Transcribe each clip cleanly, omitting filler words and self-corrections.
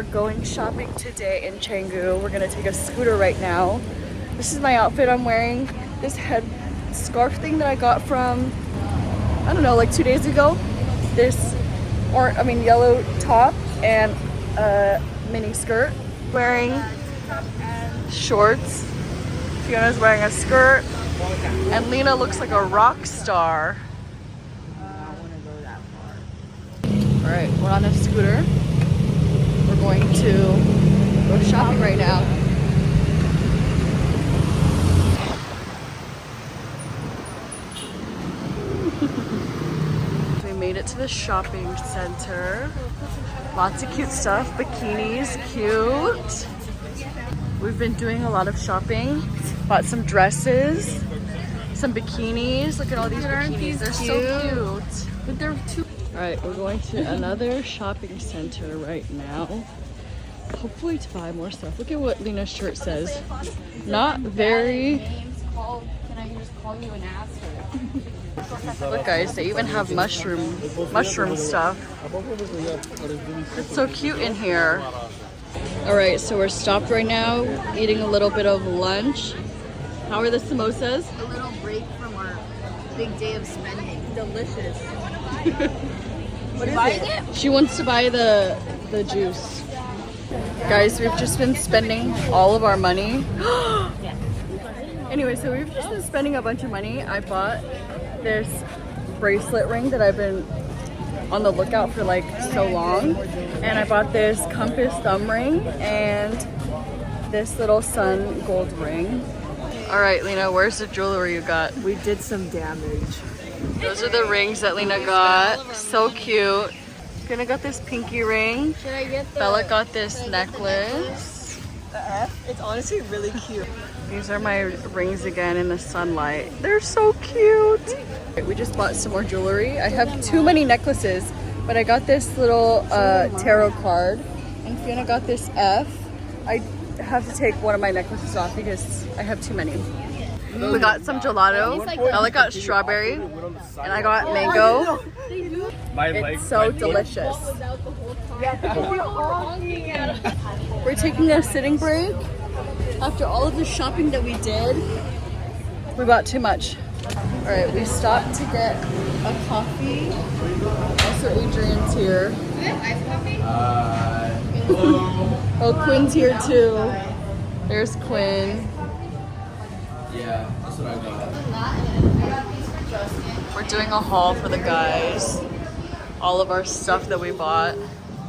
are going shopping today in Canggu. We're gonna take a scooter right now. This is my outfit I'm wearing. This head scarf thing that I got from, I don't know, like 2 days ago. This yellow top and a mini skirt. Wearing shorts. Fiona's wearing a skirt. And Lena looks like a rock star. Alright, we're on a scooter. We're going to go shopping right now. We made it to the shopping center. Lots of cute stuff. Bikinis, cute. We've been doing a lot of shopping. Bought some dresses, some bikinis. Look at all these bikinis. They're so cute. But they're too. Alright, we're going to another shopping center right now. Hopefully to buy more stuff. Look at what Lena's shirt says. Not very. Can I just call you an ass? Look guys, they even have mushroom stuff. It's so cute in here. Alright, so we're stopped right now, eating a little bit of lunch. How are the samosas? A little break from our big day of spending. Delicious. What is it? She wants to buy the juice. Guys, we've just been spending all of our money. Anyway, so we've just been spending a bunch of money. I bought this bracelet ring that I've been on the lookout for like so long. And I bought this compass thumb ring and this little sun gold ring. All right, Lena, where's the jewelry you got? We did some damage. Those are the rings that Lena got. So cute. Fiona got this pinky ring. Should I get the Bella got this necklace. The F? It's honestly really cute. These are my rings again in the sunlight. They're so cute. We just bought some more jewelry. I have too many necklaces, but I got this little tarot card. And Fiona got this F. I have to take one of my necklaces off because I have too many. We got some gelato. Bella got strawberry. And I got mango. It's so delicious. We're taking a sitting break. After all of the shopping that we did, we bought too much. All right, we stopped to get a coffee. Also, Adrian's here. Oh, Quinn's here too. There's Quinn. Yeah, that's what I got. We're doing a haul for the guys. All of our stuff that we bought.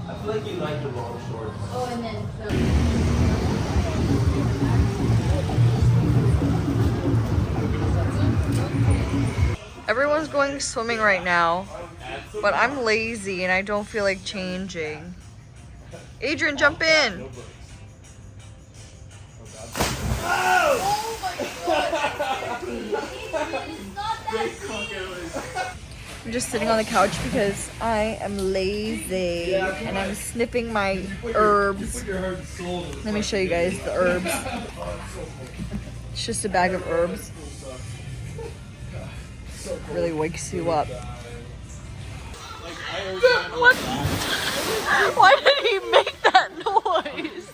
I feel like you like the long shorts. Oh, and then Everyone's going swimming right now, but I'm lazy and I don't feel like changing. Adrian, jump in. I'm just sitting on the couch because I am lazy and I'm snipping my herbs. Let me show you guys the herbs. It's just a bag of herbs. Really wakes you up. What? Why did he make that noise?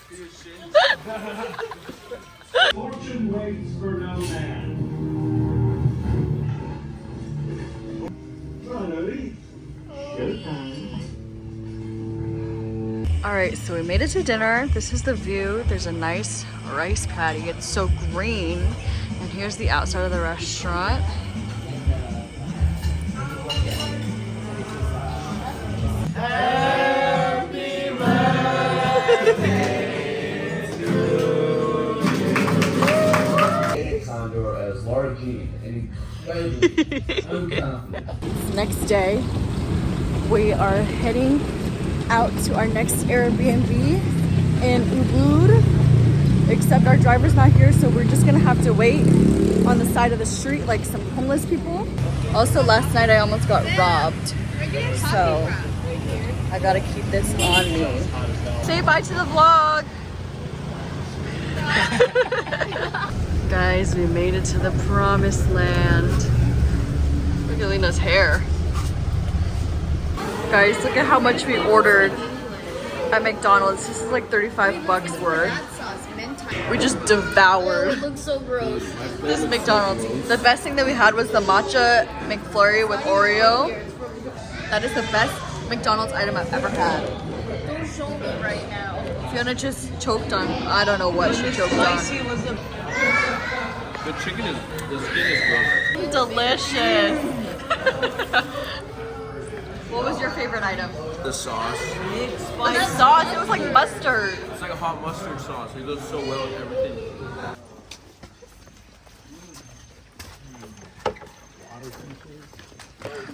Fortune waits for no man. Alright, so we made it to dinner. This is the view. There's a nice rice patty. It's so green. And here's the outside of the restaurant. Happy birthday to Condor as Laura Jean. Next day, we are heading out to our next Airbnb in Ubud. Except our driver's not here, so we're just gonna have to wait on the side of the street like some homeless people. Also, last night I almost got robbed, so I gotta keep this on me. Say bye to the vlog. Guys, we made it to the promised land. Look at Lena's hair. Guys, look at how much we ordered. at McDonald's. This is like 35 bucks worth. We just devoured It looks so gross. this McDonald's. The best thing that we had was the matcha McFlurry with Oreo. That is the best McDonald's item I've ever had. Don't show me right now. Fiona just choked on, I don't know what she choked on. The chicken is, the skin is good. Delicious. What was your favorite item? The sauce. The sauce, it was like mustard. It's like a hot mustard sauce. It goes so well with everything.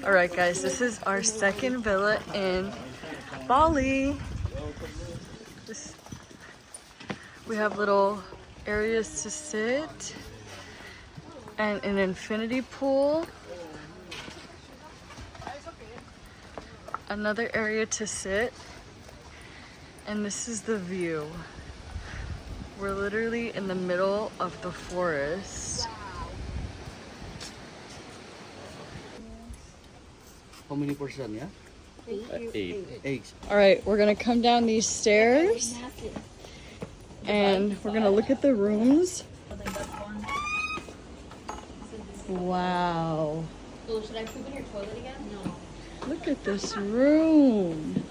All right, guys, this is our second villa in Bali. We have little areas to sit and an infinity pool. Another area to sit, and this is the view. We're literally in the middle of the forest. How many percent, yeah? 8. All right, we're gonna come down these stairs and we're gonna look at the rooms. Wow. Oh, should I poop in your toilet again? No. Look at this room.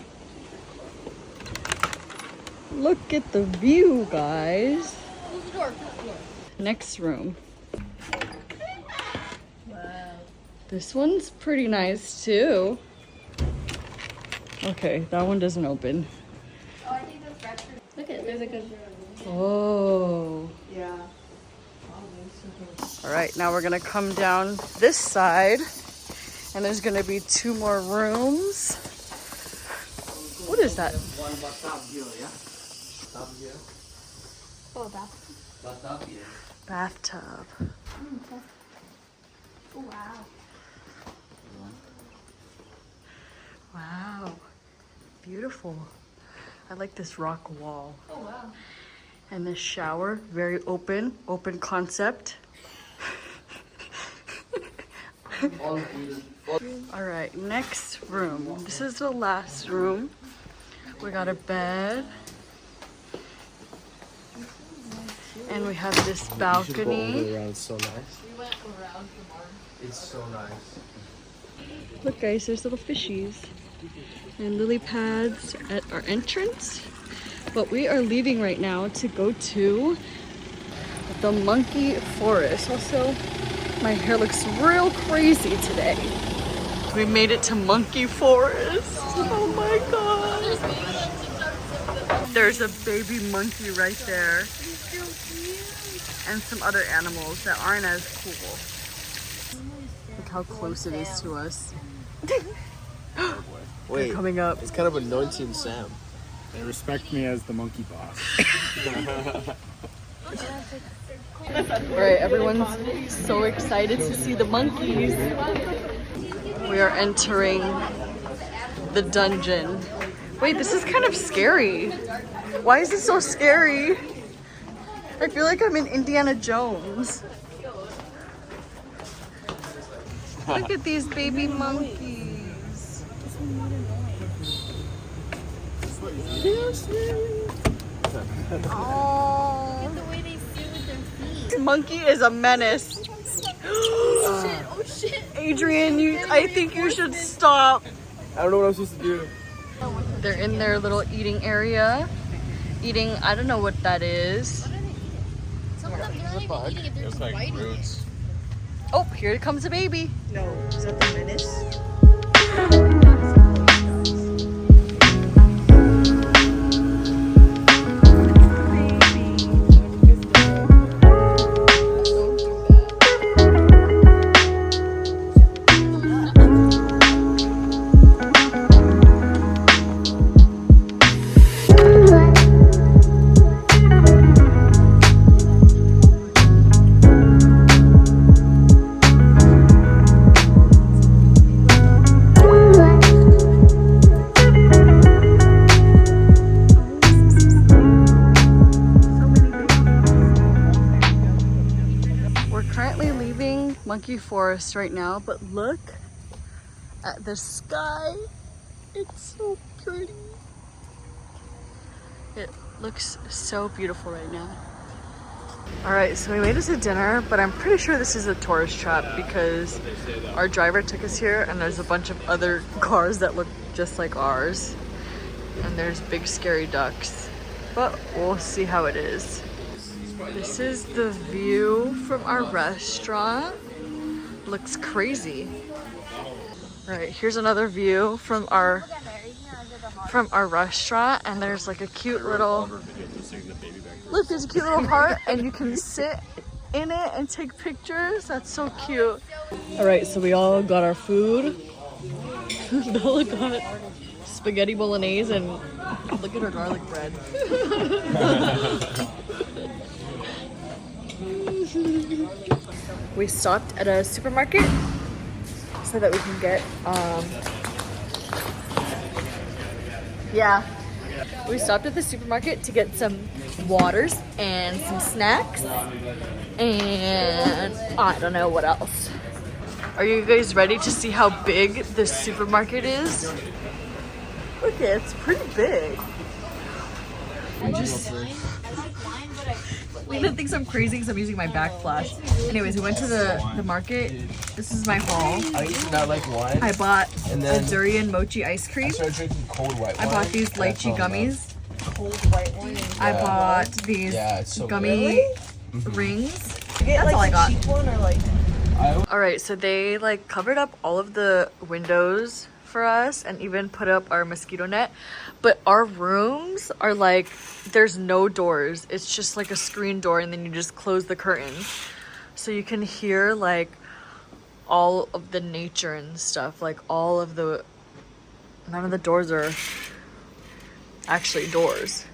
Look at the view, guys. Close the door. Close the door. Next room. This one's pretty nice too. Okay, that one doesn't open. Oh, I think that's Bradford. Look at there's a good. Oh. Yeah. All right, now we're gonna come down this side, and there's gonna be 2 more rooms. What is that? One bathtub here, yeah? Bathtub here. Oh, that. Bathtub here. Bathtub. Oh, wow. Wow. Beautiful. I like this rock wall. Oh, wow. And this shower, very open concept. All right, next room. This is the last room. We got a bed. And we have this balcony. Around. It's so nice. We went around from our. It's so nice. Look, guys, there's little fishies and lily pads at our entrance. But we are leaving right now to go to the monkey forest. Also, my hair looks real crazy today. We made it to monkey forest. Oh my god. There's a baby monkey right there. And some other animals that aren't as cool. Look how close it is to us. Wait, They're coming up. it's kind of anointing Sam. They respect me as the monkey boss. Alright, everyone's so excited to see the monkeys. We are entering the dungeon. Wait, this is kind of scary. Why is it so scary? I feel like I'm in Indiana Jones. Look at these baby monkeys. Oh, The way they sit with their feet. this monkey is a menace. Oh shit. Adrian, I think you should stop. I don't know what I'm supposed to do. They're in their little eating area. Eating, I don't know what that is. Some of them, they're not even eating it, they're just biting it. Oh, here comes a baby. No, is that the menace? Monkey forest right now, but look at the sky. It's so pretty. It looks so beautiful right now. All right, so we made it to dinner, but I'm pretty sure this is a tourist trap because our driver took us here and there's a bunch of other cars that look just like ours. And there's big scary ducks, but we'll see how it is. This is the view from our restaurant. Looks crazy. All right, here's another view from our restaurant, and there's like a cute little, look, there's a cute little heart and you can sit in it and take pictures. That's so cute. All right, so we all got our food. Bella got spaghetti bolognese and look at her garlic bread. We stopped at a supermarket so that we can get we stopped at the supermarket to get some waters and some snacks and I don't know what else. Are you guys ready to see how big this supermarket is? Look, it's pretty big. We didn't think I'm crazy because I'm using my back flash. Anyways, we went to the market. This is my haul. I used to not like wine. I bought And a then durian mochi ice cream. I started drinking cold white wine. I bought these lychee gummies. I bought these it's so gummy rings. That's all I got. Cheap one or like All right, so they like covered up all of the windows for us and even put up our mosquito net. But our rooms are like, there's no doors. It's just like a screen door and then you just close the curtains. So you can hear like all of the nature and stuff. Like all of the, none of the doors are actually doors.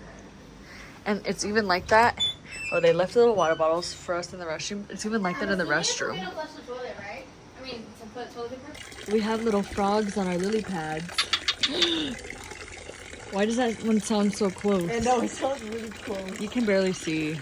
And it's even like that. Oh, they left little water bottles for us in the restroom. It's even like that in the restroom. We have little frogs on our lily pads. Why does that one sound so close? I know, it sounds really close. You can barely see.